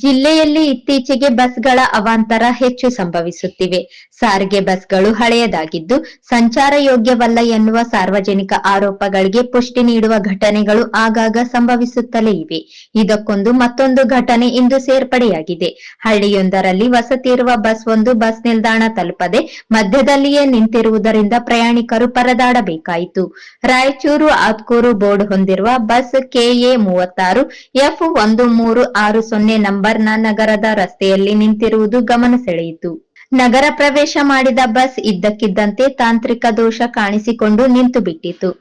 ಜಿಲ್ಲೆಯಲ್ಲಿ ಇತ್ತೀಚೆಗೆ ಬಸ್ಗಳ ಅವಾಂತರ ಹೆಚ್ಚು ಸಂಭವಿಸುತ್ತಿವೆ. ಸಾರಿಗೆ ಬಸ್ಗಳು ಹಳೆಯದಾಗಿದ್ದು ಸಂಚಾರ ಯೋಗ್ಯವಲ್ಲ ಎನ್ನುವ ಸಾರ್ವಜನಿಕ ಆರೋಪಗಳಿಗೆ ಪುಷ್ಟಿ ನೀಡುವ ಘಟನೆಗಳು ಆಗಾಗ ಸಂಭವಿಸುತ್ತಲೇ ಇವೆ. ಇದಕ್ಕೊಂದು ಮತ್ತೊಂದು ಘಟನೆ ಇಂದು ಸೇರ್ಪಡೆಯಾಗಿದೆ. ಹಳ್ಳಿಯೊಂದರಲ್ಲಿ ವಸತಿ ಇರುವ ಬಸ್ ಒಂದು ಬಸ್ ನಿಲ್ದಾಣ ತಲುಪದೆ ಮಧ್ಯದಲ್ಲಿಯೇ ನಿಂತಿರುವುದರಿಂದ ಪ್ರಯಾಣಿಕರು ಪರದಾಡಬೇಕಾಯಿತು. ರಾಯಚೂರು ಆತ್ಕೂರು ಬೋರ್ಡ್ ಹೊಂದಿರುವ ಬಸ್ ಕೆಎ 36 F1360 ನಂಬರ್ನ ನಗರದ ರಸ್ತೆಯಲ್ಲಿ ನಿಂತಿರುವುದು ಗಮನ ಸೆಳೆಯಿತು. ನಗರ ಪ್ರವೇಶ ಮಾಡಿದ ಬಸ್ ಇದ್ದಕ್ಕಿದ್ದಂತೆ ತಾಂತ್ರಿಕ ದೋಷ ಕಾಣಿಸಿಕೊಂಡು ನಿಂತು ಬಿಟ್ಟಿತು.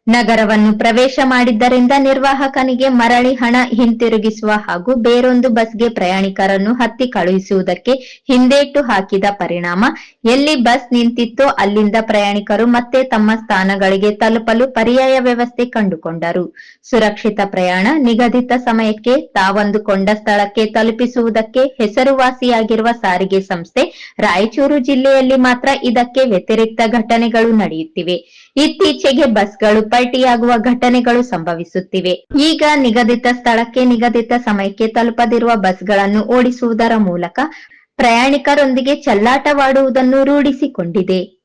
ನಗರವನ್ನು ಪ್ರವೇಶ ಮಾಡಿದ್ದರಿಂದ ನಿರ್ವಾಹಕನಿಗೆ ಮರಳಿ ಹಣ ಹಿಂತಿರುಗಿಸುವ ಹಾಗೂ ಬೇರೊಂದು ಬಸ್ಗೆ ಪ್ರಯಾಣಿಕರನ್ನು ಹತ್ತಿ ಕಳುಹಿಸುವುದಕ್ಕೆ ಹಿಂದೇಟು ಹಾಕಿದ ಪರಿಣಾಮ ಎಲ್ಲಿ ಬಸ್ ನಿಂತಿತ್ತೋ ಅಲ್ಲಿಂದ ಪ್ರಯಾಣಿಕರು ಮತ್ತೆ ತಮ್ಮ ಸ್ಥಾನಗಳಿಗೆ ತಲುಪಲು ಪರ್ಯಾಯ ವ್ಯವಸ್ಥೆ ಕಂಡುಕೊಂಡರು. ಸುರಕ್ಷಿತ ಪ್ರಯಾಣ ನಿಗದಿತ ಸಮಯಕ್ಕೆ ತಾವಂದುಕೊಂಡ ಸ್ಥಳಕ್ಕೆ ತಲುಪಿಸುವುದಕ್ಕೆ ಹೆಸರುವಾಸಿಯಾಗಿರುವ ಸಾರಿಗೆ ಸಂಸ್ಥೆ ರಾಯಚೂರು ಜಿಲ್ಲೆಯಲ್ಲಿ ಮಾತ್ರ ಇದಕ್ಕೆ ವ್ಯತಿರಿಕ್ತ ಘಟನೆಗಳು ನಡೆಯುತ್ತಿವೆ. ಇತ್ತೀಚೆಗೆ ಬಸ್ಗಳು ಪಲ್ಟಿಯಾಗುವ ಘಟನೆಗಳು ಸಂಭವಿಸುತ್ತಿವೆ. ಈಗ ನಿಗದಿತ ಸ್ಥಳಕ್ಕೆ ನಿಗದಿತ ಸಮಯಕ್ಕೆ ತಲುಪದಿರುವ ಬಸ್ಗಳನ್ನು ಓಡಿಸುವುದರ ಮೂಲಕ ಪ್ರಯಾಣಿಕರೊಂದಿಗೆ ಚೆಲ್ಲಾಟವಾಡುವುದನ್ನು ರೂಢಿಸಿಕೊಂಡಿದೆ.